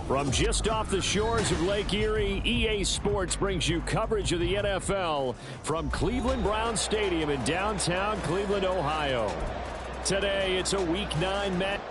From just off the shores of Lake Erie, EA Sports brings you coverage of the NFL from Cleveland Browns Stadium in downtown Cleveland, Ohio. Today, it's a Week 9 match.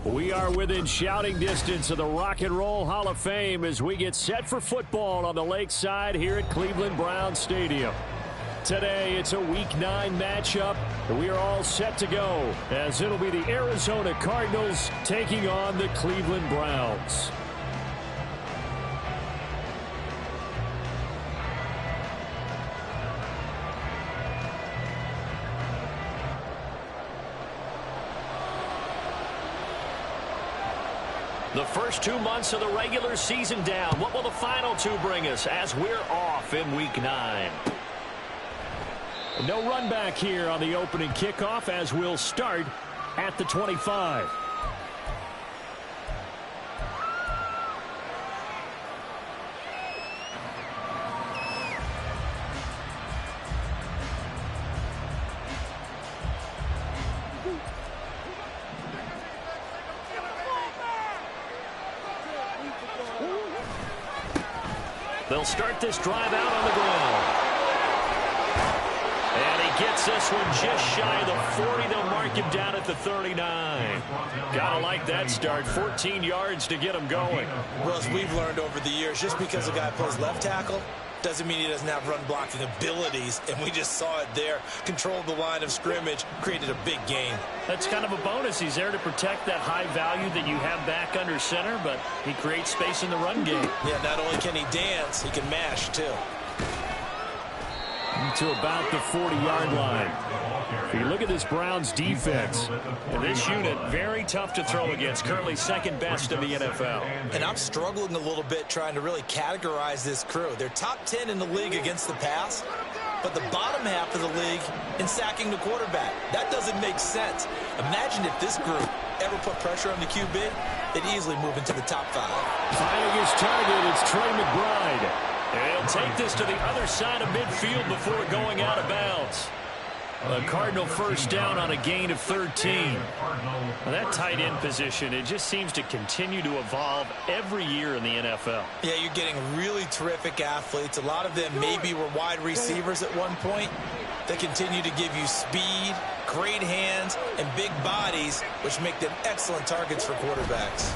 We are within shouting distance of the Rock and Roll Hall of Fame as we get set for football on the lakeside here at Cleveland Browns Stadium. Today, it's a Week 9 matchup, and we are all set to go as it'll be the Arizona Cardinals taking on the Cleveland Browns. The first 2 months of the regular season down. What will the final 2 bring us as we're off in Week 9? No run back here on the opening kickoff as we'll start at the 25. They'll start this drive out on the ground. And he gets this one just shy of the 40. They'll mark him down at the 39. Gotta like that start. 14 yards to get him going. Well, as we've learned over the years, just because a guy plays left tackle doesn't mean he doesn't have run blocking abilities, and we just saw it there. Controlled the line of scrimmage, created a big gain. That's kind of a bonus. He's there to protect that high value that you have back under center, but he creates space in the run game. Yeah, not only can he dance, he can mash too. To about the 40-yard line. If you look at this Browns defense, and this unit, very tough to throw against, currently second best in the NFL. And I'm struggling a little bit trying to really categorize this crew. They're top 10 in the league against the pass, but the bottom half of the league in sacking the quarterback. That doesn't make sense. Imagine if this group ever put pressure on the QB, they'd easily move into the top 5. Finding his target, it's Trey McBride. And he'll take this to the other side of midfield before going out of bounds. A Cardinal first down on a gain of 13. Well, that tight end position, it just seems to continue to evolve every year in the NFL. Yeah, you're getting really terrific athletes. A lot of them maybe were wide receivers at one point. They continue to give you speed, great hands, and big bodies, which make them excellent targets for quarterbacks.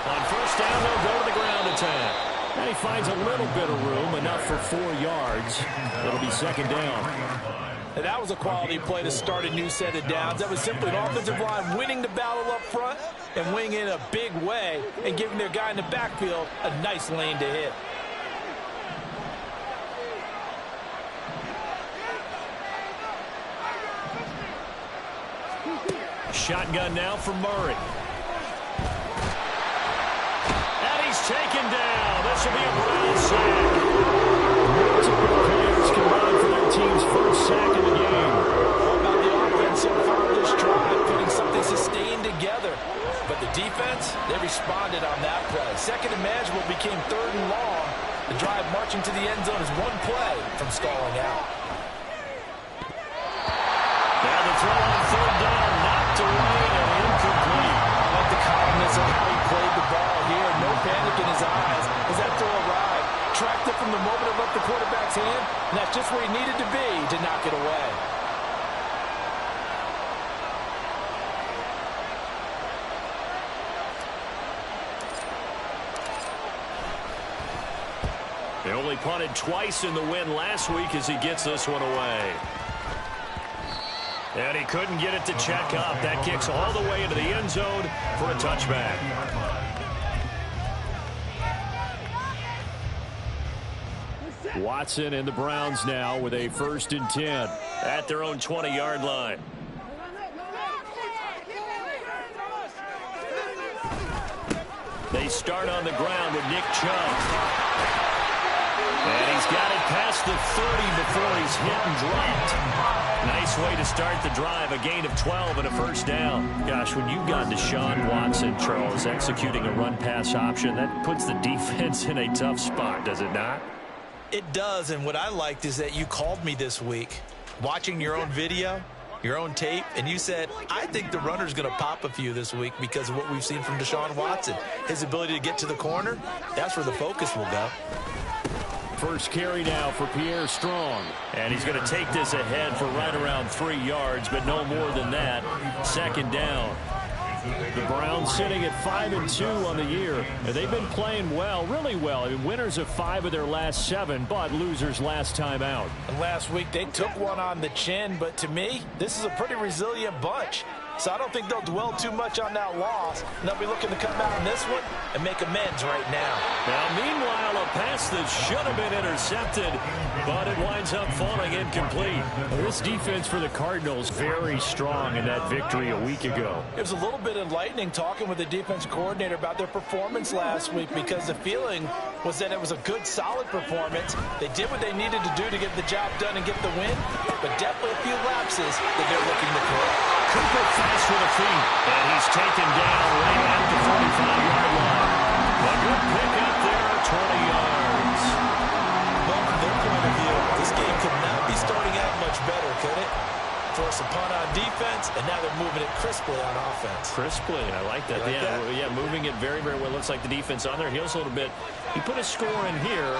On first down, they'll go to the ground attack. And he finds a little bit of room, enough for 4 yards. It'll be second down. And that was a quality play to start a new set of downs. That was simply an offensive line winning the battle up front and winning in a big way and giving their guy in the backfield a nice lane to hit. Shotgun now for Murray. And he's taken down. This will be a Brown sack. Multiple players combined for their team's first sack of the game. How about the offense so far this drive, putting something sustained together. But the defense, they responded on that play. Second and manageable became third and long. The drive marching to the end zone is one play from stalling out. Now the throw on third down, knocked away and incomplete. I like the calmness of how he played the ball here. No panic in his eyes as that throw arrived. Tracked it from the moment it left the quarterback's hand, and that's just where he needed to be to knock it away. They only punted twice in the win last week as he gets this one away. And he couldn't get it to check up. That kicks all the way into the end zone for a touchback. Watson and the Browns now with a 1st and 10 at their own 20-yard line. They start on the ground with Nick Chubb. And he's got it past the 30 before he's hit and dropped. Nice way to start the drive, a gain of 12 and a first down. Gosh, when you've got Deshaun Watson, Charles, executing a run-pass option, that puts the defense in a tough spot, does it not? It does, and what I liked is that you called me this week, watching your own video, your own tape, and you said, I think the runner's going to pop a few this week because of what we've seen from Deshaun Watson. His ability to get to the corner, that's where the focus will go. First carry now for Pierre Strong. And he's going to take this ahead for right around 3 yards, but no more than that. Second down. The Browns sitting at 5-2 on the year. And they've been playing well, really well. I mean, winners of 5 of their last 7, but losers last time out. And last week they took one on the chin, but to me, this is a pretty resilient bunch. So I don't think they'll dwell too much on that loss. And they'll be looking to come out in this one and make amends right now. Now, meanwhile, a pass that should have been intercepted, but it winds up falling incomplete. This defense for the Cardinals very strong in that victory a week ago. It was a little bit enlightening talking with the defense coordinator about their performance last week because the feeling was that it was a good, solid performance. They did what they needed to do to get the job done and get the win, but definitely a few lapses that they're looking to correct. Cooper fast with the feet, and he's taken down right at the 45-yard line. A good pickup there, 20 yards. Well, from their point of view, this game could not be starting out much better, could it? Force a punt on defense, and now they're moving it crisply on offense. Crisply, I like that. Yeah, moving it very, very well. Looks like the defense on their heels a little bit. He put a score in here.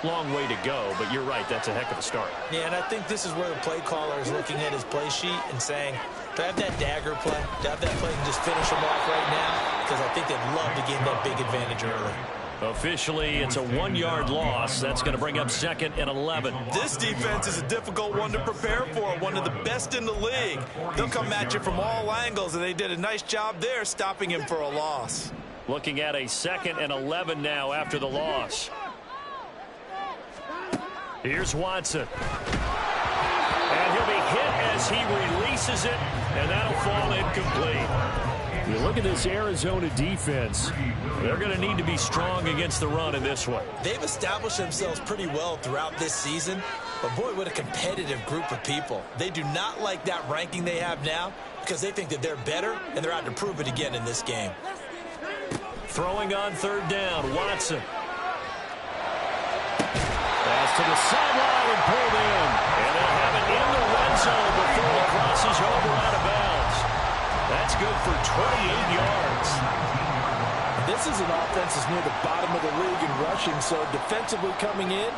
Long way to go, but you're right. That's a heck of a start. Yeah, and I think this is where the play caller is looking at his play sheet and saying, do I have that dagger play? Do I have that play and just finish them off right now? Because I think they'd love to gain that big advantage early. Officially, it's a 1-yard loss. That's going to bring up 2nd and 11. This defense is a difficult one to prepare for, one of the best in the league. They'll come at you from all angles, and they did a nice job there stopping him for a loss. Looking at a 2nd and 11 now after the loss. Here's Watson. And he'll be hit as he releases it, and that'll fall incomplete. You look at this Arizona defense. They're going to need to be strong against the run in this one. They've established themselves pretty well throughout this season. But, boy, what a competitive group of people. They do not like that ranking they have now because they think that they're better, and they're out to prove it again in this game. Throwing on third down, Watson. Pass to the sideline and pulled in. And they'll have it in the red zone before it crosses over out of bounds. That's good for 28 yards. This is an offense that's near the bottom of the league in rushing, so defensively coming in,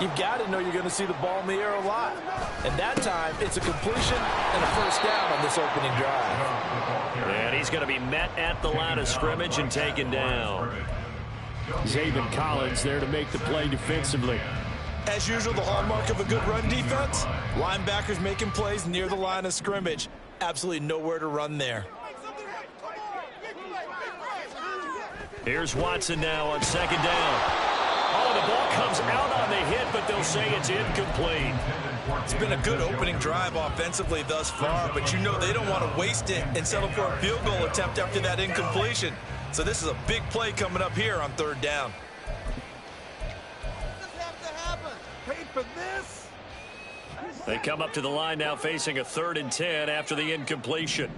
you've got to know you're going to see the ball in the air a lot. And that time, it's a completion and a first down on this opening drive. And he's going to be met at the line of scrimmage and taken down. Zaven Collins there to make the play defensively. As usual, the hallmark of a good run defense, linebackers making plays near the line of scrimmage. Absolutely nowhere to run there. Here's Watson now on second down. Oh, the ball comes out on the hit, but they'll say it's incomplete. It's been a good opening drive offensively thus far, but you know they don't want to waste it and settle for a field goal attempt after that incompletion. So this is a big play coming up here on third down. They come up to the line now facing a 3rd and 10 after the incompletion.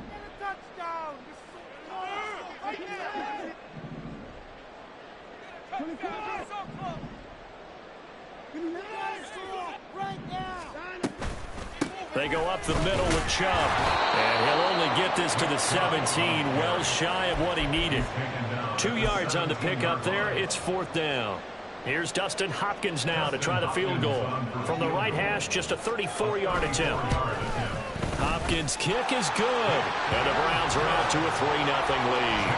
They go up the middle with Chubb, and he'll only get this to the 17, well shy of what he needed. 2 yards on the pickup there. It's 4th down. Here's Dustin Hopkins now to try the field goal. From the right hash, just a 34-yard attempt. Hopkins' kick is good, and the Browns are out to a 3-0 lead.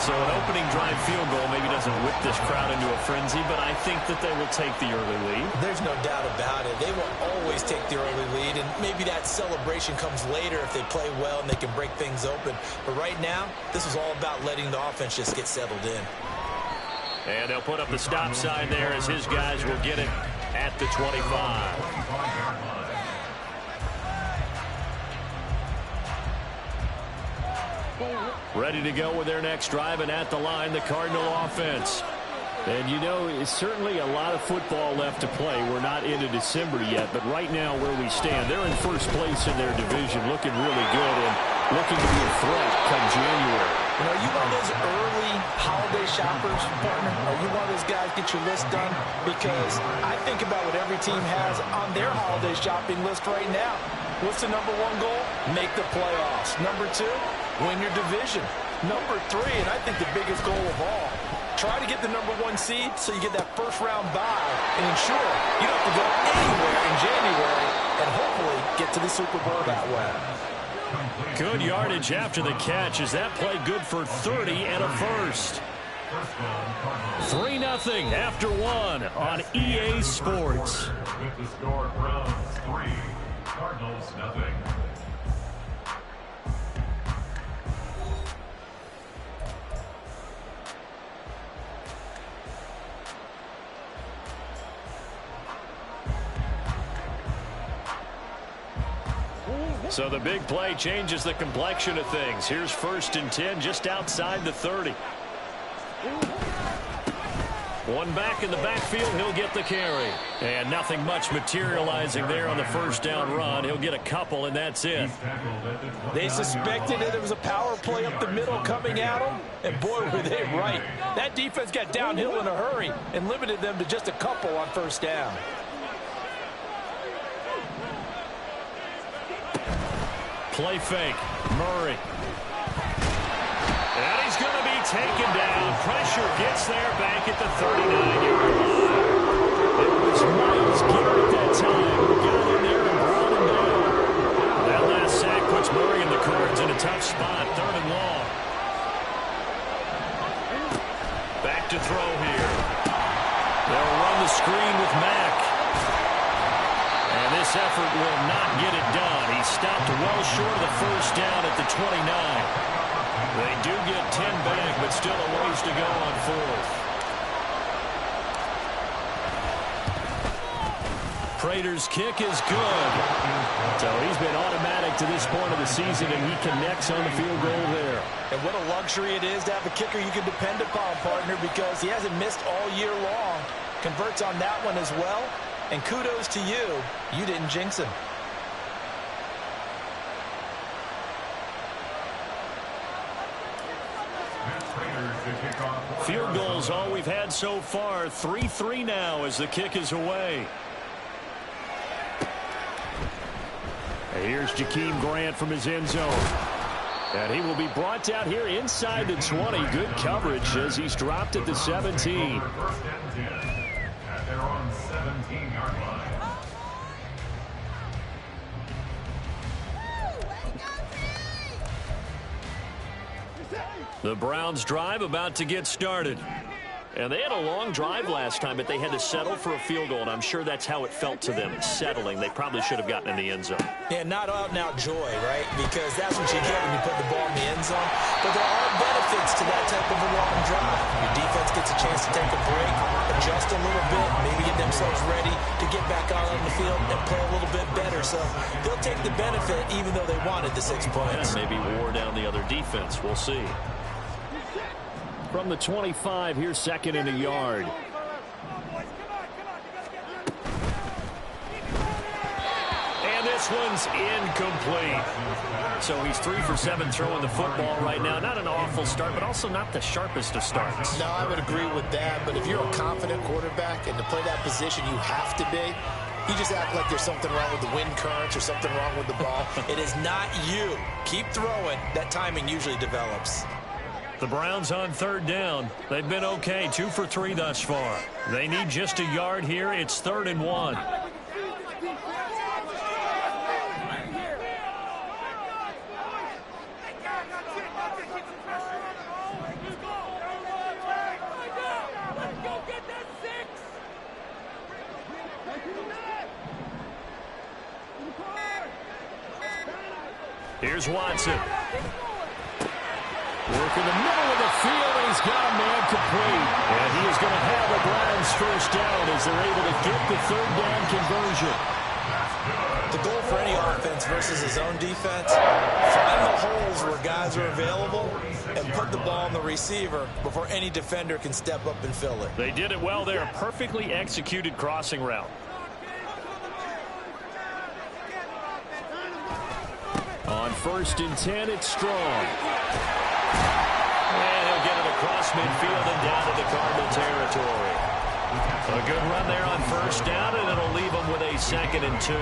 So an opening drive field goal maybe doesn't whip this crowd into a frenzy, but I think that they will take the early lead. There's no doubt about it. They will always take the early lead, and maybe that celebration comes later if they play well and they can break things open. But right now, this is all about letting the offense just get settled in. And they'll put up the stop sign there as his guys will get it at the 25. Ready to go with their next drive, and at the line, the Cardinal offense. And, you know, it's certainly a lot of football left to play. We're not into December yet, but right now where we stand, they're in first place in their division, looking really good and looking to be a threat come January. You know, are you one of those early holiday shoppers, partner? Are you one of those guys get your list done? Because I think about what every team has on their holiday shopping list right now. What's the number 1 goal? Make the playoffs. Number 2, win your division. Number 3, and I think the biggest goal of all, try to get the number 1 seed so you get that first-round bye and ensure you don't have to go anywhere in January and hopefully get to the Super Bowl that way. Good yardage after the catch as that play good for 30 and a first. 3-0 after 1 on EA Sports. With the score, Browns 3, Cardinals 0. So the big play changes the complexion of things. Here's 1st and 10 just outside the 30. One back in the backfield, he'll get the carry. And nothing much materializing there on the first down run. He'll get a couple, and that's it. They suspected that there was a power play up the middle coming at them, and boy, were they right. That defense got downhill in a hurry and limited them to just a couple on first down. Play fake. Murray. And he's going to be taken down. Pressure gets there back at the 39-yard line. It was Myles Garrett that time who got in there and brought him down. That last sack puts Murray and the Cards in a tough spot. 3rd and long. Back to throw here. They'll run the screen with Mack. And this effort will not get it done. He stopped well short of the first down at the 29. They do get 10 back, but still a ways to go on 4th. Prater's kick is good. So he's been automatic to this point of the season, and he connects on the field goal there. And what a luxury it is to have a kicker you can depend upon, partner, because he hasn't missed all year long. Converts on that one as well. And kudos to you. You didn't jinx him. Field goals all we've had so far. 3-3 now as the kick is away. And here's Jakeem Grant from his end zone. And he will be brought down here inside the 20. Good coverage as he's dropped at the 17. They're on 17-yard line. The Browns drive about to get started. And they had a long drive last time, but they had to settle for a field goal, and I'm sure that's how it felt to them, settling. They probably should have gotten in the end zone. Yeah, not out-and-out joy, right? Because that's what you get when you put the ball in the end zone. But there are benefits to that type of a long drive. Your defense gets a chance to take a break, adjust a little bit, maybe get themselves ready to get back out on the field and play a little bit better. So they'll take the benefit even though they wanted the 6 points. Yeah, maybe wore down the other defense. We'll see. From the 25, here's second and a yard. And this one's incomplete. So he's 3 for 7 throwing the football right now. Not an awful start, but also not the sharpest of starts. No, I would agree with that. But if you're a confident quarterback and to play that position, you have to be. You just act like there's something wrong with the wind currents or something wrong with the ball. It is not you. Keep throwing. That timing usually develops. The Browns on third down. They've been okay, 2 for 3 thus far. They need just a yard here. It's 3rd and 1. Here's Watson. Work in the middle of the field, and he's got a man complete. And he is going to have the Browns first down as they're able to get the 3rd down conversion. The goal for any offense versus his own defense, find the holes where guys are available and put the ball on the receiver before any defender can step up and fill it. They did it well there. Perfectly executed crossing route. On 1st and 10, it's Strong. And he'll get it across midfield and down to the Cardinal territory. A good run there on 1st down, and it'll leave them with a 2nd and 2.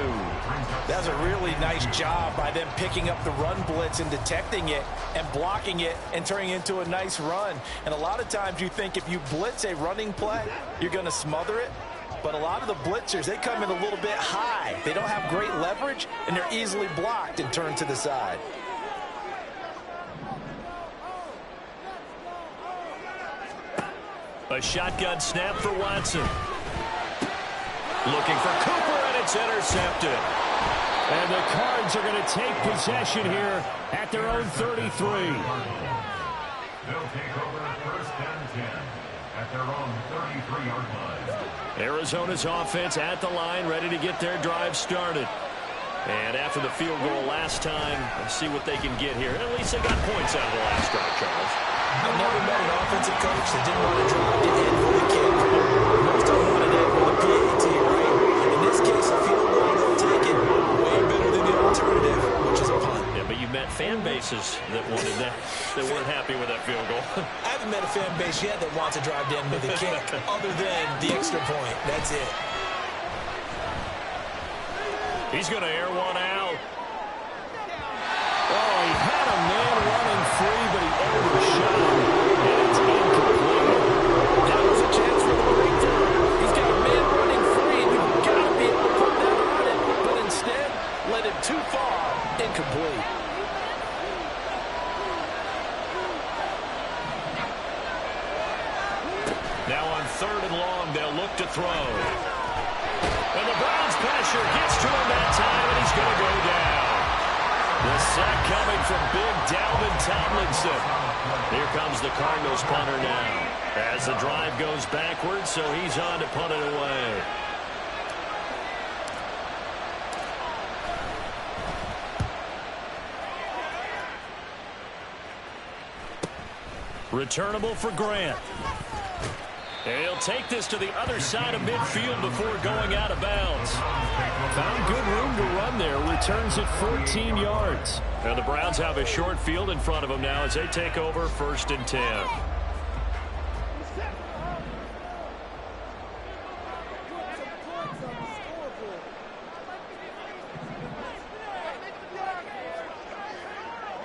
That's a really nice job by them picking up the run blitz and detecting it and blocking it and turning it into a nice run. And a lot of times you think if you blitz a running play, you're going to smother it. But a lot of the blitzers, they come in a little bit high. They don't have great leverage, and they're easily blocked and turned to the side. A shotgun snap for Watson. Looking for Cooper, and it's intercepted. And the Cards are going to take possession here at their own 33. They'll take over 1st and 10 at their own 33-yard line. Arizona's offense at the line, ready to get their drive started. And after the field goal last time, let's see what they can get here. At least they got points out of the last drive, Charles. I've never met an offensive coach that didn't want to drive to end for the kick. Most of them want to end with a PAT, right? In this case, a field goal, they'll take it. Way better than the alternative, which is a punt. Yeah, but you met fan bases that wanted that, that weren't happy with that field goal. I haven't met a fan base yet that wants to drive to end with a kick, other than the extra point. That's it. He's going to air one out. Oh, he had a man running free, but he overshot him, and it's incomplete. That was a chance for the breakthrough. He's got a man running free, and you've got to be able to put that on it. But instead, led it too far. Incomplete. Now on 3rd and long, they'll look to throw. And the Browns pressure gets to him that time, and he's going to go down. The sack coming from big Dalvin Tomlinson. Here comes the Cardinals punter now. As the drive goes backwards, so he's on to punt it away. Returnable for Grant. And he'll take this to the other side of midfield before going out of bounds. Found good room to run there. Returns it 14 yards. And the Browns have a short field in front of them now as they take over 1st and 10.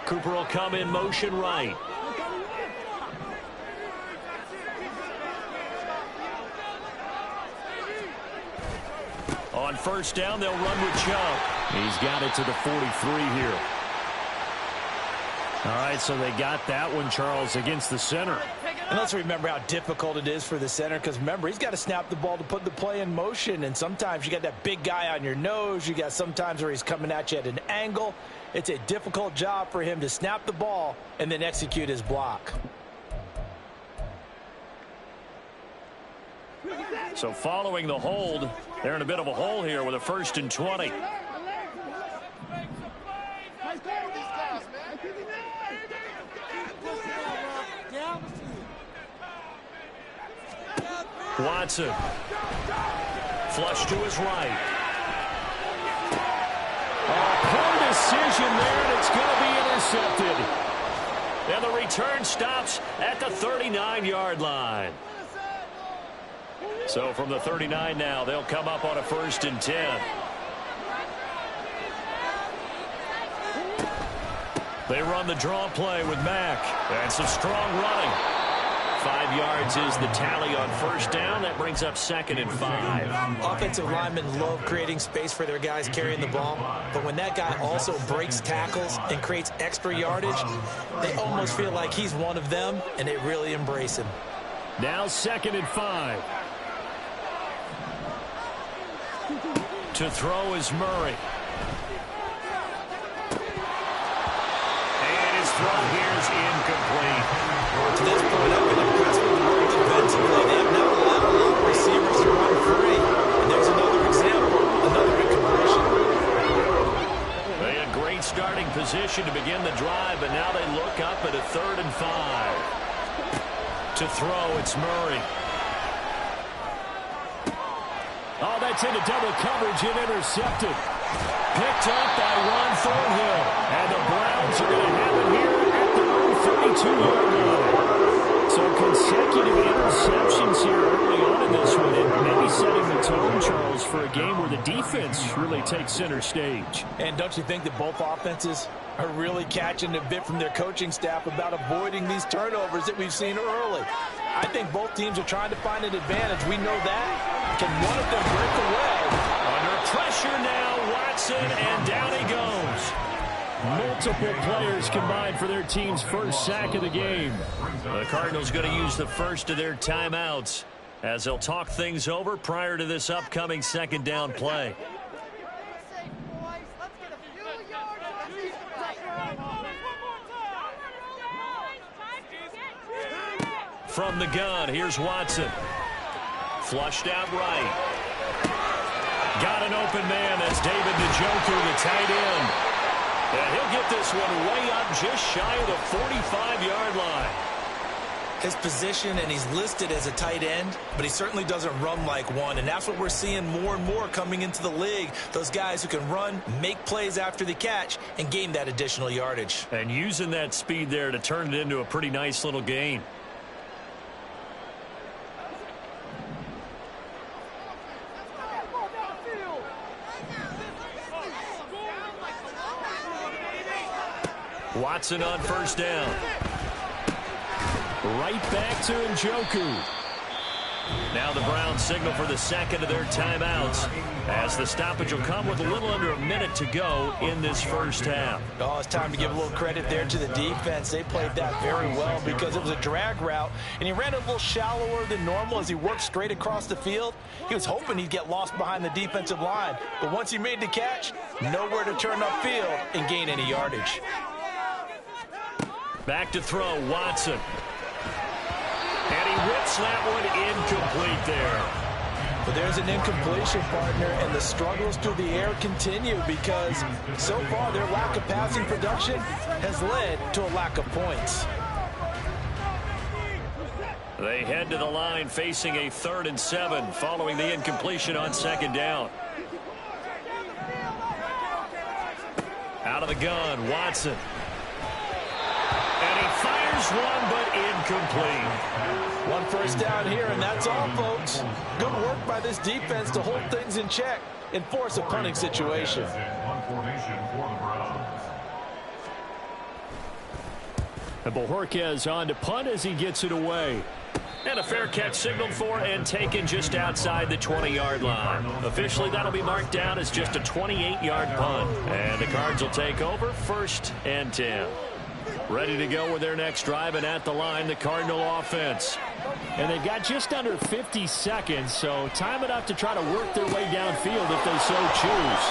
Cooper will come in motion right. On 1st down, they'll run with Chubb. He's got it to the 43 here. All right, so they got that one, Charles, against the center. And let's remember how difficult it is for the center, because remember, he's got to snap the ball to put the play in motion, and sometimes you got that big guy on your nose. You got sometimes where he's coming at you at an angle. It's a difficult job for him to snap the ball and then execute his block. So following the hold, they're in a bit of a hole here with a 1st and 20. Watson. Flush to his right. Poor decision there, and it's going to be intercepted. And the return stops at the 39-yard line. So from the 39 now, they'll come up on a 1st and 10. They run the draw play with Mack. And some strong running. 5 yards is the tally on 1st down. That brings up 2nd and 5. Offensive linemen love creating space for their guys carrying the ball. But when that guy also breaks tackles and creates extra yardage, they almost feel like he's one of them, and they really embrace him. Now 2nd and 5. To throw is Murray. And his throw here is incomplete. To this point, I've been impressed with the work defensively. They have not allowed a lot of receivers to run free. And there's another example, another incompletion. They had great starting position to begin the drive, but now they look up at a 3rd and 5. To throw, it's Murray. Oh, that's into double coverage and intercepted. Picked up by Ron Thornhill. And the Browns are going to have it here at their own 32-yard line. So consecutive interceptions here early on in this one. And maybe setting the tone, Charles, for a game where the defense really takes center stage. And don't you think that both offenses are really catching a bit from their coaching staff about avoiding these turnovers that we've seen early? I think both teams are trying to find an advantage. We know that. Can one of them break away? Under pressure now, Watson, and down he goes. Multiple players combined for their team's 1st sack of the game. The Cardinals going to use the first of their timeouts as they'll talk things over prior to this upcoming 2nd down play. From the gun, here's Watson. Flushed out right. Got an open man. That's David Njoku, the tight end. And he'll get this one way up just shy of the 45-yard line. His position, and he's listed as a tight end, but he certainly doesn't run like one. And that's what we're seeing more and more coming into the league. Those guys who can run, make plays after the catch, and gain that additional yardage. And using that speed there to turn it into a pretty nice little gain. Watson on 1st down. Right back to Njoku. Now the Browns signal for the 2nd of their timeouts as the stoppage will come with a little under a minute to go in this 1st half. Oh, it's time to give a little credit there to the defense. They played that very well because it was a drag route, and he ran a little shallower than normal as he worked straight across the field. He was hoping he'd get lost behind the defensive line, but once he made the catch, nowhere to turn upfield and gain any yardage. Back to throw, Watson. And he whips that one incomplete there. But there's an incompletion, partner, and the struggles through the air continue because so far their lack of passing production has led to a lack of points. They head to the line facing a 3rd and 7 following the incompletion on 2nd down. Out of the gun, Watson. And he fires one, but incomplete. 1 first down here, and that's all, folks. Good work by this defense to hold things in check and force a punting situation. And Bojorquez on to punt as he gets it away. And a fair catch signaled for and taken just outside the 20-yard line. Officially, that'll be marked down as just a 28-yard punt. And the Cards will take over 1st and 10. Ready to go with their next drive, and at the line, the Cardinal offense. And they've got just under 50 seconds, so time enough to try to work their way downfield if they so choose.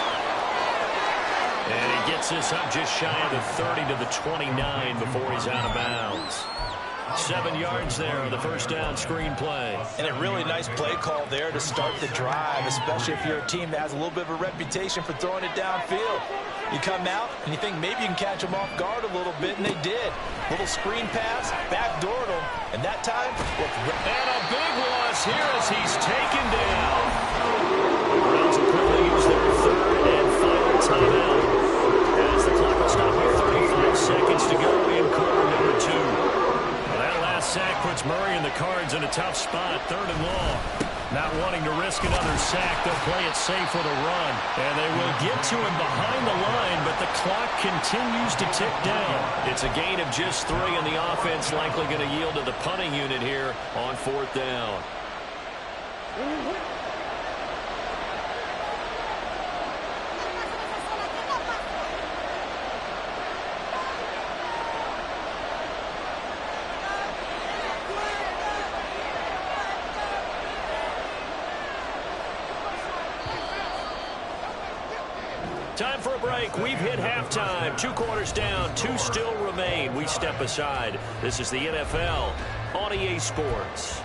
And he gets this up just shy of the 30 to the 29 before he's out of bounds. 7 yards there on the first down screen play. And a really nice play call there to start the drive, especially if you're a team that has a little bit of a reputation for throwing it downfield. You come out and you think maybe you can catch them off guard a little bit, and they did. Little screen pass, backdoored them, and that time, and a big loss here as he's taken down. The Browns will quickly use their third and final timeout as the clock will stop with 35 seconds to go in quarter number 2. That last sack puts Murray and the Cards in a tough spot, 3rd and long. Not wanting to risk another sack, they'll play it safe with a run. And they will get to him behind the line, but the clock continues to tick down. It's a gain of just 3, and the offense likely going to yield to the punting unit here on 4th down. Time for a break. We've hit halftime. 2 quarters down. 2 still remain. We step aside. This is the NFL on EA Sports.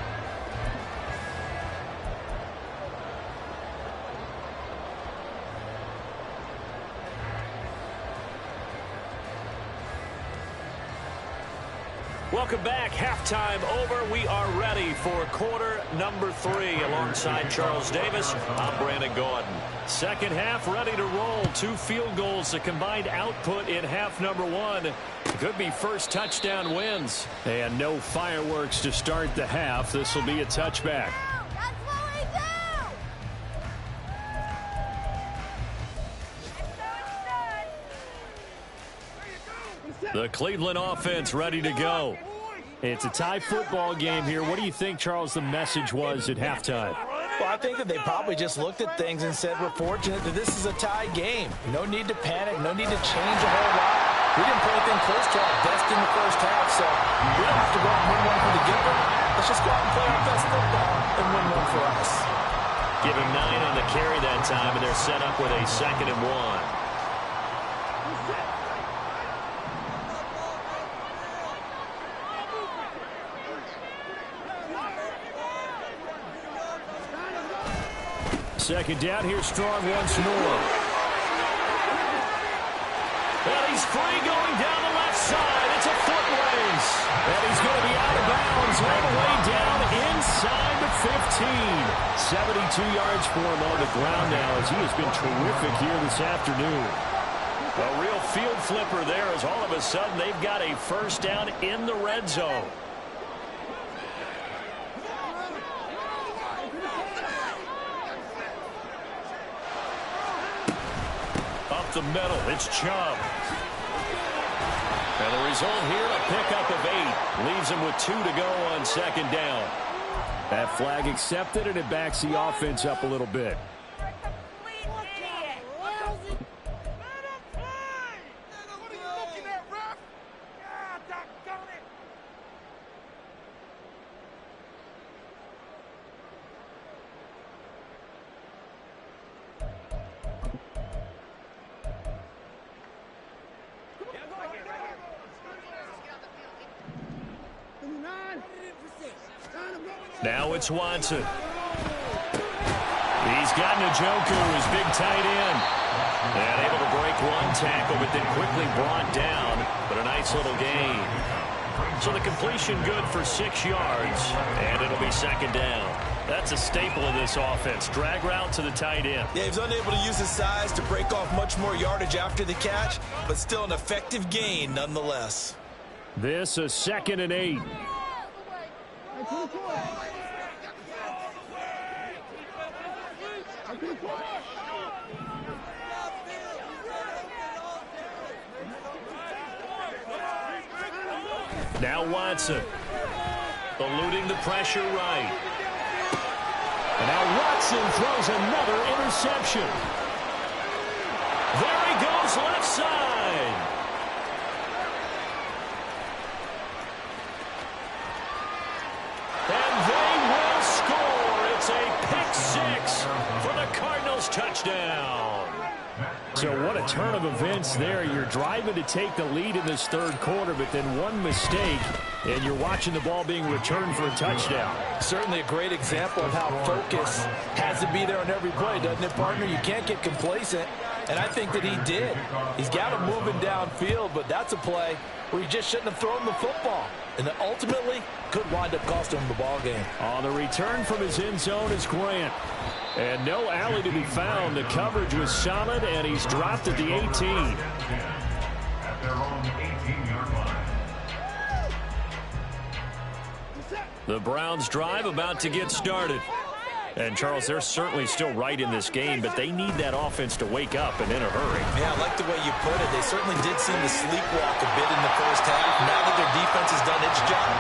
Welcome back. Halftime over. We are ready for quarter number 3. Alongside Charles Davis, I'm Brandon Gordon. Second half ready to roll. 2 field goals, the combined output in half number 1. Could be first touchdown wins. And no fireworks to start the half. This will be a touchback. That's what we do! The Cleveland offense ready to go. It's a tie football game here. What do you think, Charles, the message was at halftime? Well, I think that they probably just looked at things and said, we're fortunate that this is a tie game. No need to panic, no need to change a whole lot. We didn't play anything close to our best in the first half, so we don't have to go out and win one for the giver. Let's just go out and play our best football and win one for us. Give him 9 on the carry that time, and they're set up with a 2nd and 1. Second down, here's Strong once more. And he's free going down the left side. It's a foot race. And he's going to be out of bounds all the way down inside the 15. 72 yards for him on the ground now as he has been terrific here this afternoon. A real field flipper there as all of a sudden they've got a first down in the red zone. The middle, it's Chubb. And the result here, a pickup of 8. Leaves him with 2 to go on 2nd down. That flag accepted, and it backs the offense up a little bit. Now it's Watson. He's got Njoku, his big tight end. And able to break one tackle, but then quickly brought down. But a nice little gain. So the completion good for 6 yards. And it'll be 2nd down. That's a staple of this offense. Drag route to the tight end. Yeah, he's unable to use his size to break off much more yardage after the catch, but still an effective gain nonetheless. This a 2nd and 8. Now Watson eluding the pressure right. And now Watson throws another interception. There he goes left side. 6 for the Cardinals touchdown. So what a turn of events there. You're driving to take the lead in this third quarter, but then one mistake, and you're watching the ball being returned for a touchdown. Certainly a great example of how focus has to be there on every play, doesn't it, partner? You can't get complacent, and I think that he did. He's got him moving downfield, but that's a play where he just shouldn't have thrown the football, and that ultimately could wind up costing him the ball game. On the return from his end zone is Grant. And no alley to be found. The coverage was solid, and he's dropped at the 18. At their own 18-yard line. The Browns drive about to get started. And, Charles, they're certainly still right in this game, but they need that offense to wake up and in a hurry. Yeah, I like the way you put it. They certainly did seem to sleepwalk a bit in the first half. Now that their defense has done its job,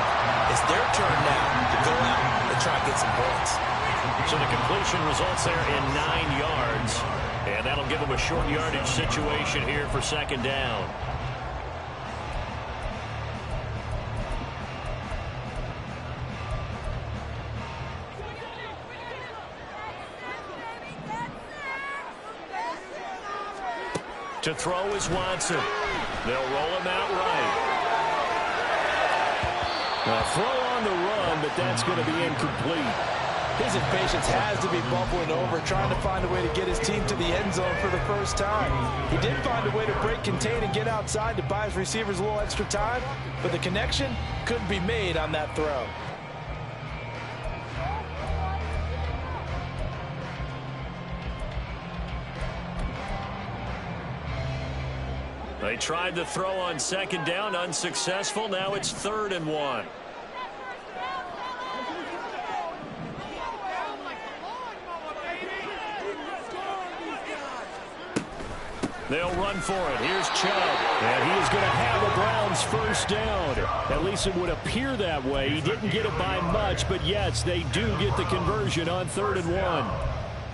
it's their turn now to go out and try and get some points. So the completion results there in 9 yards. And that'll give them a short yardage situation here for second down. To throw is Watson. They'll roll him out right. A throw on the run, but that's going to be incomplete. His impatience has to be bubbling over, trying to find a way to get his team to the end zone for the first time. He did find a way to break, contain, and get outside to buy his receivers a little extra time, but the connection couldn't be made on that throw. They tried to throw on second down, unsuccessful. Now it's 3rd and 1. They'll run for it. Here's Chubb. And he is going to have the Browns first down. At least it would appear that way. He didn't get it by much, but yes, they do get the conversion on 3rd and 1.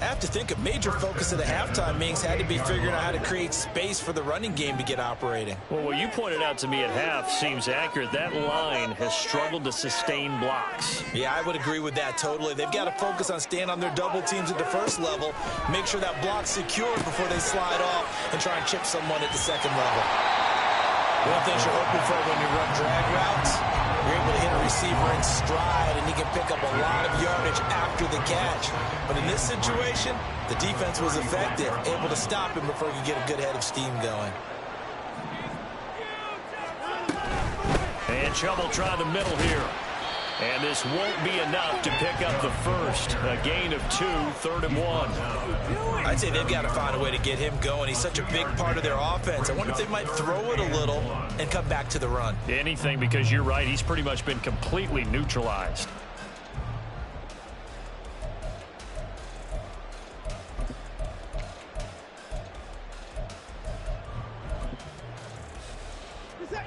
I have to think a major focus of the halftime meetings had to be figuring out how to create space for the running game to get operating. Well, what you pointed out to me at half seems accurate. That line has struggled to sustain blocks. Yeah, I would agree with that totally. They've got to focus on staying on their double teams at the first level, make sure that block's secured before they slide off and try and chip someone at the second level. One thing you're hoping for when you run drag routes, you're able to hit a receiver in stride, and he can pick up a lot of yardage after the catch. But in this situation, the defense was effective, able to stop him before he could get a good head of steam going. And Chubb will try the middle here. And this won't be enough to pick up the first. A gain of 2, 3rd and 1. I'd say they've got to find a way to get him going. He's such a big part of their offense. I wonder if they might throw it a little and come back to the run. Anything, because you're right. He's pretty much been completely neutralized.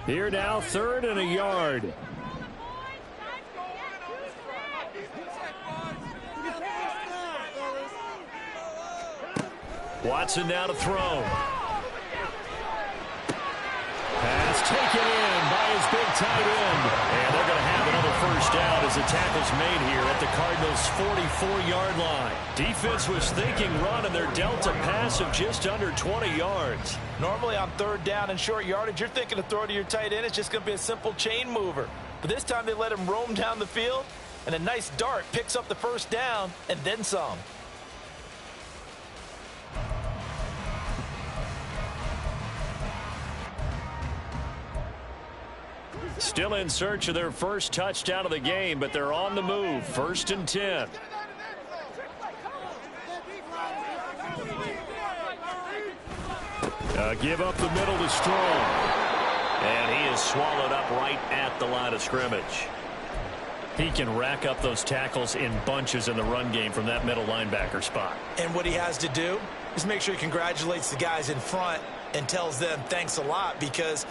Here now, 3rd and a yard. Watson now to throw. Pass taken in by his big tight end. And they're going to have another first down as the tackle's made here at the Cardinals' 44-yard line. Defense was thinking run, and they're dealt a pass of just under 20 yards. Normally on 3rd down and short yardage, you're thinking to throw to your tight end. It's just going to be a simple chain mover. But this time they let him roam down the field, and a nice dart picks up the first down and then some. Still in search of their first touchdown of the game, but they're on the move. 1st and 10. Give up the middle to Strong. And he is swallowed up right at the line of scrimmage. He can rack up those tackles in bunches in the run game from that middle linebacker spot. And what he has to do is make sure he congratulates the guys in front and tells them thanks a lot, because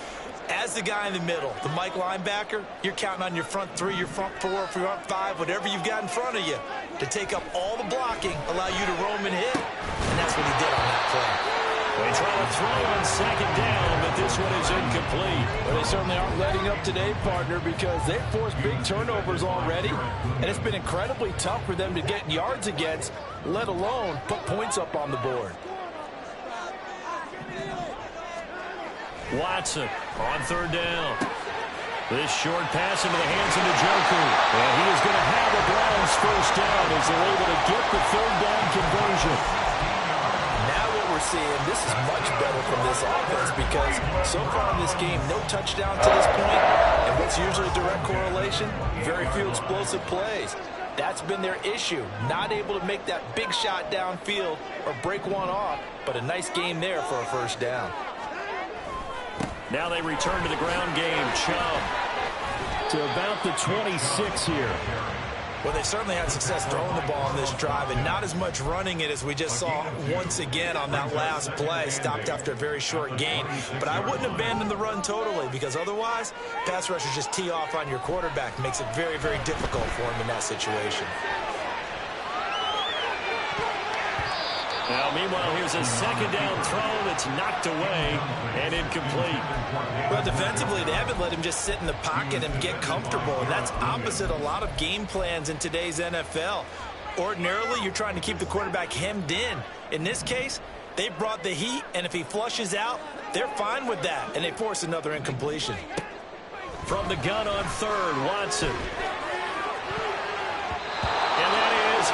as the guy in the middle, the Mike linebacker, you're counting on your front 3, your front 4, your front 5, whatever you've got in front of you to take up all the blocking, allow you to roam and hit, and that's what he did on that play. They try to throw on second down, but this one is incomplete. Well, they certainly aren't letting up today, partner, because they've forced big turnovers already, and it's been incredibly tough for them to get yards against, let alone put points up on the board. Watson on third down. This short pass into the hands of Njoku. And he is going to have the Browns first down as they're able to get the third down conversion. Now what we're seeing, this is much better from this offense because so far in this game, no touchdown to this point. And what's usually a direct correlation? Very few explosive plays. That's been their issue. Not able to make that big shot downfield or break one off, but a nice game there for a first down. Now they return to the ground game. Chubb to about the 26 here. Well, they certainly had success throwing the ball on this drive and not as much running it as we just saw once again on that last play. Stopped after a very short gain. But I wouldn't abandon the run totally because otherwise, pass rushers just tee off on your quarterback. Makes it very, very difficult for him in that situation. Now, meanwhile, here's a second down throw that's knocked away and incomplete. Well, defensively, they haven't let him just sit in the pocket and get comfortable, and that's opposite a lot of game plans in today's NFL. Ordinarily, you're trying to keep the quarterback hemmed in. In this case, they brought the heat, and if he flushes out, they're fine with that, and they force another incompletion. From the gun on third, Watson. And that is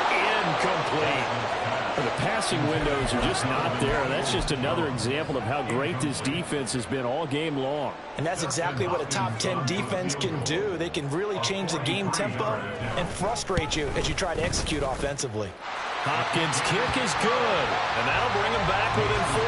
incomplete. The passing windows are just not there. That's just another example of how great this defense has been all game long. And that's exactly what a top 10 defense can do. They can really change the game tempo and frustrate you as you try to execute offensively. Hopkins' kick is good, and that'll bring him back within 4.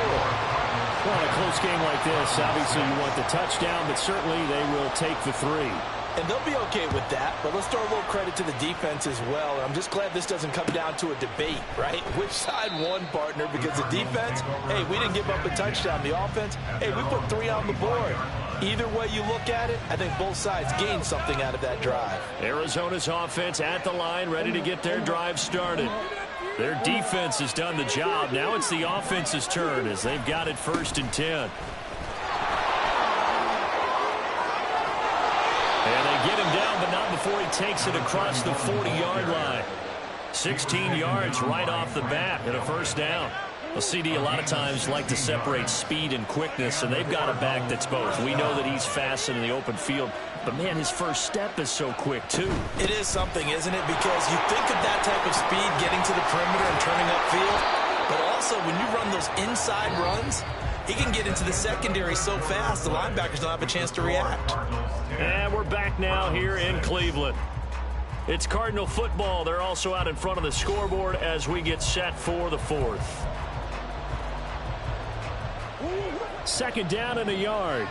Well, in a close game like this, obviously you want the touchdown, but certainly they will take the 3. And they'll be okay with that, but let's throw a little credit to the defense as well. I'm just glad this doesn't come down to a debate, right? Which side won, partner? Because the defense, hey, we didn't give up a touchdown. The offense, hey, we put 3 on the board. Either way you look at it, I think both sides gained something out of that drive. Arizona's offense at the line, ready to get their drive started. Their defense has done the job. Now it's the offense's turn as they've got it 1st and 10. And they get him down, but not before he takes it across the 40-yard line. 16 yards right off the bat and a first down. Well, CD a lot of times like to separate speed and quickness, and they've got a back that's both. We know that he's fast in the open field, but, man, his first step is so quick, too. It is something, isn't it? Because you think of that type of speed getting to the perimeter and turning upfield, but also when you run those inside runs, he can get into the secondary so fast the linebackers don't have a chance to react. And we're back now here in Cleveland. It's Cardinal football. They're also out in front of the scoreboard as we get set for the 4th. 2nd down and a yard.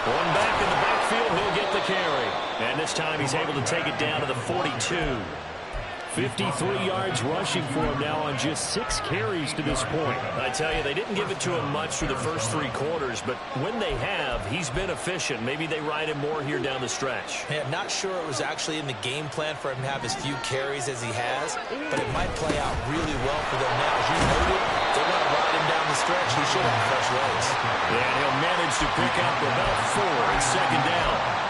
One back in the backfield. He'll get the carry. And this time he's able to take it down to the 42. 53 yards rushing for him now on just 6 carries to this point. I tell you, they didn't give it to him much through the first 3 quarters, but when they have, he's been efficient. Maybe they ride him more here down the stretch. Yeah, I'm not sure it was actually in the game plan for him to have as few carries as he has, but it might play out really well for them now. As you noted, they want to ride him down the stretch. He should have fresh legs. Yeah, and he'll manage to pick up about 4 at 2nd down.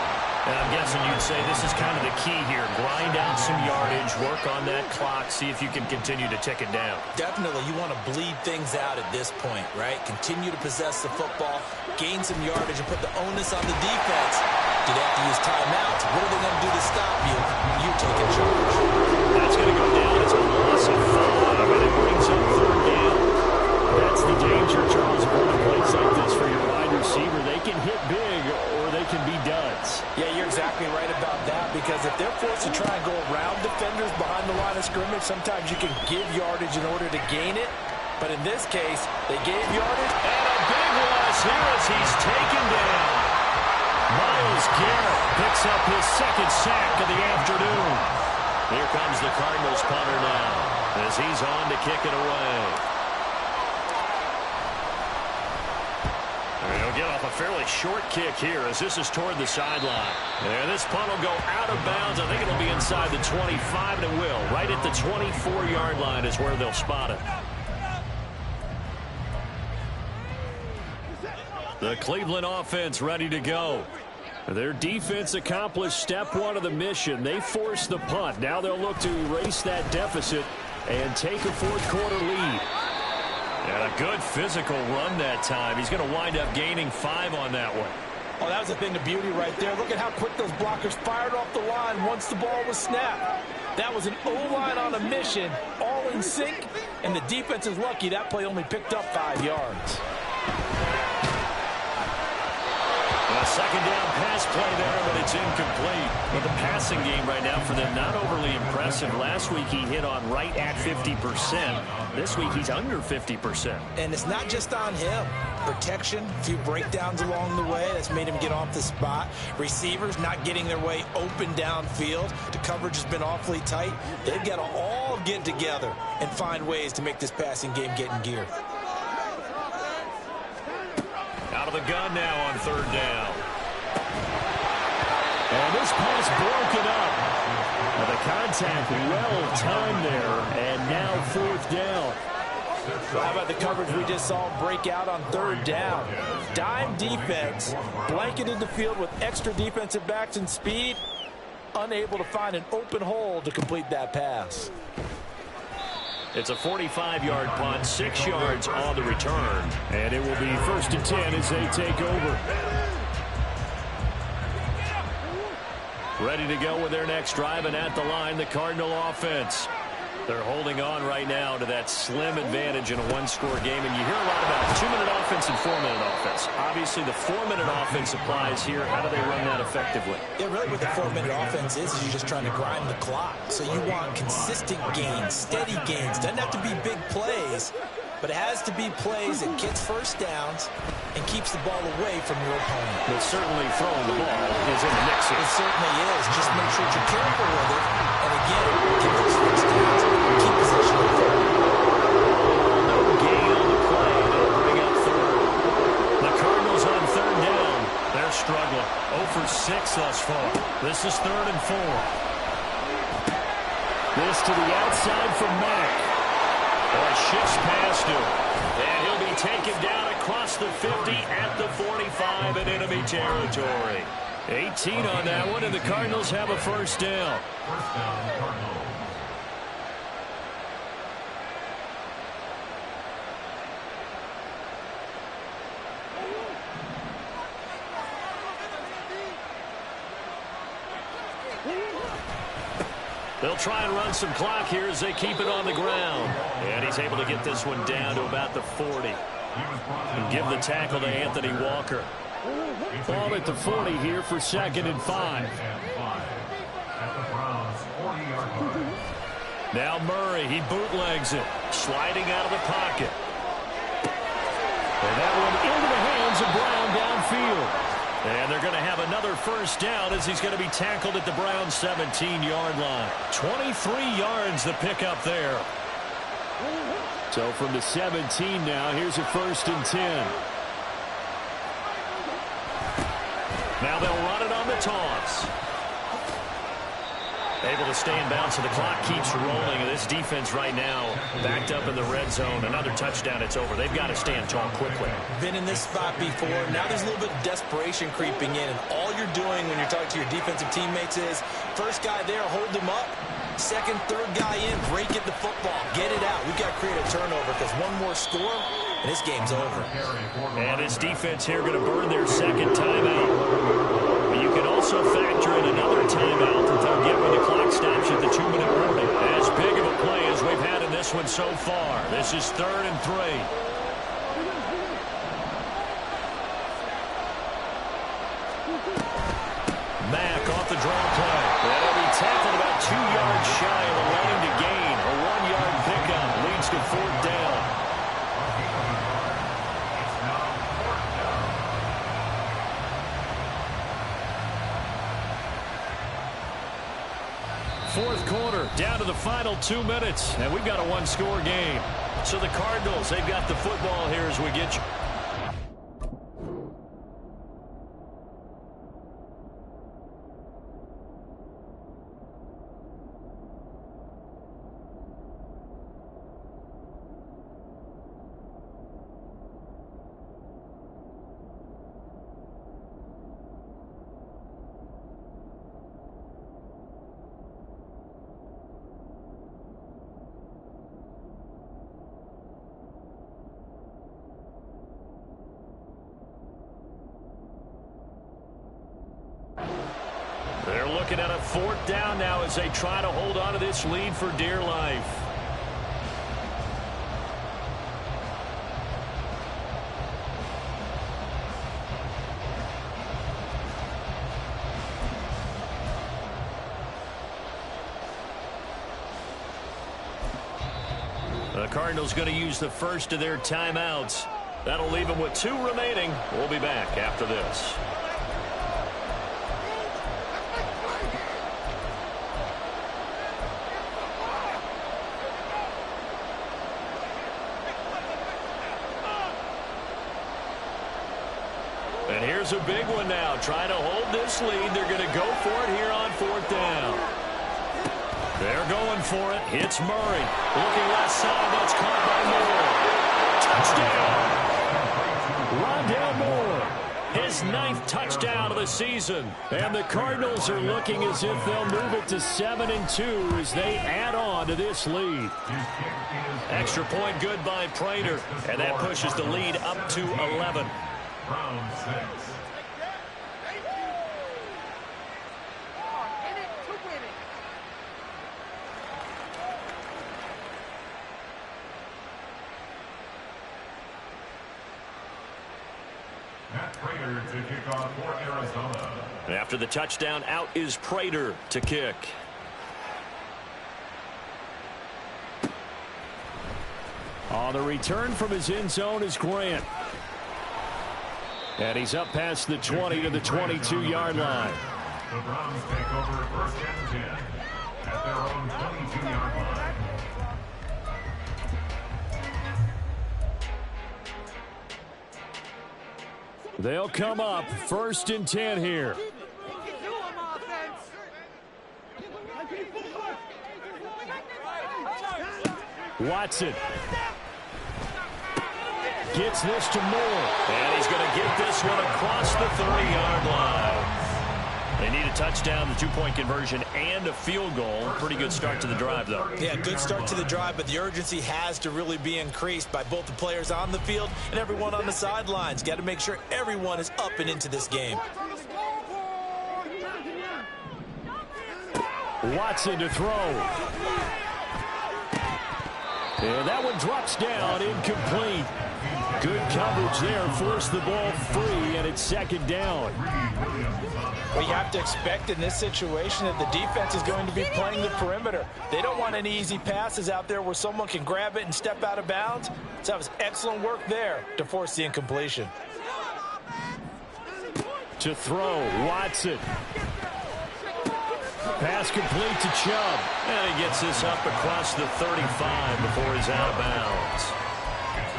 And I'm guessing you'd say this is kind of the key here. Grind out some yardage, work on that clock, see if you can continue to tick it down. Definitely, you want to bleed things out at this point, right? Continue to possess the football, gain some yardage, and put the onus on the defense. Do they have to use timeouts? What are they going to do to stop you? You taking charge. That's going to go down as a loss of 5, and it brings up 3rd down. That's the danger, Charles, of running plays like this for your wide receiver. They can hit big, or they can be duds. Yeah, you're exactly right about that, because if they're forced to try and go around defenders behind the line of scrimmage, sometimes you can give yardage in order to gain it. But in this case, they gave yardage. And a big loss here as he's taken down. Myles Garrett picks up his 2nd sack of the afternoon. Here comes the Cardinals punter now as he's on to kick it away. He'll They'll get off a fairly short kick here as this is toward the sideline. And this punt will go out of bounds. I think it'll be inside the 25, and it will. Right at the 24-yard line is where they'll spot it. The Cleveland offense ready to go. Their defense accomplished step one of the mission. They forced the punt. Now they'll look to erase that deficit and take a fourth-quarter lead. And a good physical run that time. He's going to wind up gaining 5 on that one. Oh, that was a thing of beauty right there. Look at how quick those blockers fired off the line once the ball was snapped. That was an O-line on a mission, all in sync, and the defense is lucky that play only picked up 5 yards. A second down pass play there, but it's incomplete. But the passing game right now for them, not overly impressive. Last week he hit on right at 50%. This week he's under 50%. And it's not just on him. Protection, a few breakdowns along the way. That's made him get off the spot. Receivers not getting their way open downfield. The coverage has been awfully tight. They've got to all get together and find ways to make this passing game get in gear. Out of the gun now on third down. And this pass broken up. Now the contact well timed there, and now fourth down. How about the coverage we just saw break out on third down? Dime defense, blanketed the field with extra defensive backs and speed, unable to find an open hole to complete that pass. It's a 45-yard punt, 6 yards on the return. And it will be 1st and 10 as they take over. Ready to go with their next drive, and at the line, the Cardinal offense. They're holding on right now to that slim advantage in a one-score game. And you hear a lot about 2-minute offense and 4-minute offense. Obviously, the 4-minute offense applies here. How do they run that effectively? Yeah, really what the 4-minute offense is you're just trying to grind the clock. So you want consistent gains, steady gains. Doesn't have to be big plays, but it has to be plays that gets first downs and keeps the ball away from your opponent. But certainly throwing the ball is in the mix here. It certainly is. Just make sure you're careful with it. And again, get those first downs and keep possession of the ball. No gain on the play. They'll bring up third. The Cardinals on third down. They're struggling. 0 for 6 thus far. This is 3rd and 4. This to the outside from Mack. Shifts past him. And he'll be taken down across the 50 at the 45 in enemy territory. 18 on that one, and the Cardinals have a first down. First down, Cardinals. They'll try and run some clock here as they keep it on the ground. And he's able to get this one down to about the 40. And give the tackle to Anthony Walker. Ball at the 40 here for 2nd and 5. Now Murray, he bootlegs it. Sliding out of the pocket. And that one into the hands of Brown downfield. And they're going to have another first down as he's going to be tackled at the Browns' 17-yard line. 23 yards the pickup there. So from the 17 now, here's a 1st and 10. Now they'll run it on the toss. Able to stay in bounds, so the clock keeps rolling. And this defense right now backed up in the red zone. Another touchdown, it's over. They've got to stand tall quickly. Been in this spot before. Now there's a little bit of desperation creeping in. And all you're doing when you're talking to your defensive teammates is, first guy there, hold him up. Second, third guy in, break it the football. Get it out. We've got to create a turnover because one more score, and this game's over. And his defense here going to burn their second timeout. But you can also factor in another timeout that they'll get when the clock stops at the 2-minute warning. As big of a play as we've had in this one so far. This is 3rd and 3. Mack off the draw play. That'll be tackled about 2 yards shy of the line to gain. A 1-yard pickup leads to 4th down. Fourth quarter, down to the final 2 minutes, and we've got a one-score game. So the Cardinals, they've got the football here as we get you. looking at a 4th down now as they try to hold on to this lead for dear life. The Cardinals going to use the first of their timeouts. That'll leave them with 2 remaining. We'll be back after this. And here's a big one now. Trying to hold this lead. They're going to go for it here on 4th down. They're going for it. Hits Murray. Looking left side. That's caught by Moore. Touchdown. Rondale Moore. His 9th touchdown of the season. And the Cardinals are looking as if they'll move it to 7-2 as they add on to this lead. Extra point good by Prater. And that pushes the lead up to 11. Round 6. Prater to kick off for Arizona. After the touchdown, out is Prater to kick. On the return from his end zone is Grant. And he's up past the 20 to the 22-yard line. The Browns take over 1st and 10 at their own 22-yard line. They'll come up 1st and 10 here. Watson gets this to Moore. And he's going to get this one across the 30-yard line. They need a touchdown, the 2-point conversion, and a field goal. Pretty good start to the drive, though. Yeah, good start to the drive, but the urgency has to really be increased by both the players on the field and everyone on the sidelines. Got to make sure everyone is up and into this game. Watson to throw. And that one drops down, incomplete. Good coverage there, forced the ball free, and it's 2nd down. Well, you have to expect in this situation that the defense is going to be playing the perimeter. They don't want any easy passes out there where someone can grab it and step out of bounds. So that was excellent work there to force the incompletion. To throw, Watson. Pass complete to Chubb. And he gets this up across the 35 before he's out of bounds.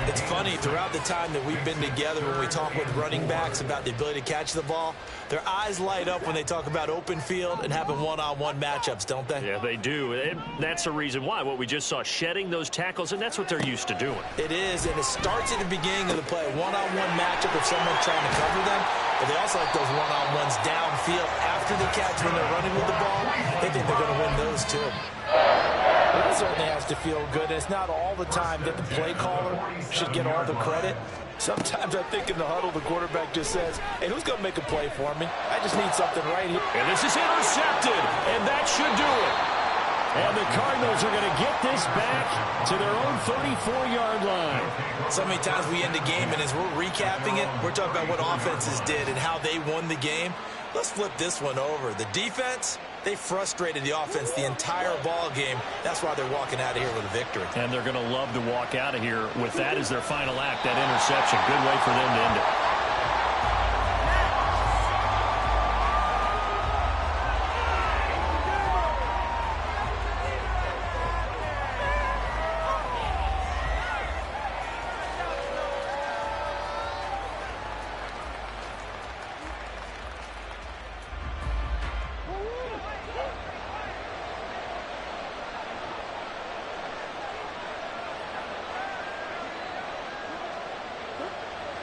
It's funny, throughout the time that we've been together, when we talk with running backs about the ability to catch the ball, their eyes light up when they talk about open field and having one-on-one matchups, don't they? Yeah, they do. And that's the reason why. What we just saw, shedding those tackles, and that's what they're used to doing. It is, and it starts at the beginning of the play. One-on-one matchup if someone's trying to cover them, but they also like those one-on-ones downfield after the catch when they're running with the ball. They think they're going to win those, too. Well, it certainly has to feel good. It's not all the time that the play caller should get all the credit. Sometimes I think in the huddle, the quarterback just says, hey, who's going to make a play for me? I just need something right here. And this is intercepted, and that should do it. And the Cardinals are going to get this back to their own 34-yard line. So many times we end the game, and as we're recapping it, we're talking about what offenses did and how they won the game. Let's flip this one over. The defense, they frustrated the offense the entire ball game. That's why they're walking out of here with a victory. And they're going to love to walk out of here with that as their final act, that interception. Good way for them to end it.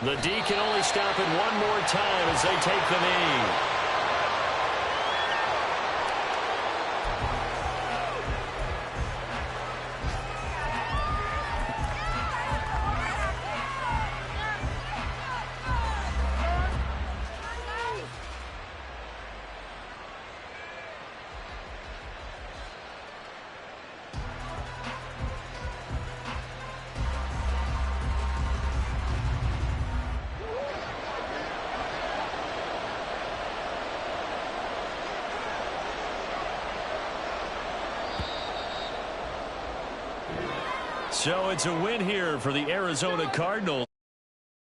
The D can only stop it one more time as they take the knee. So it's a win here for the Arizona Cardinals.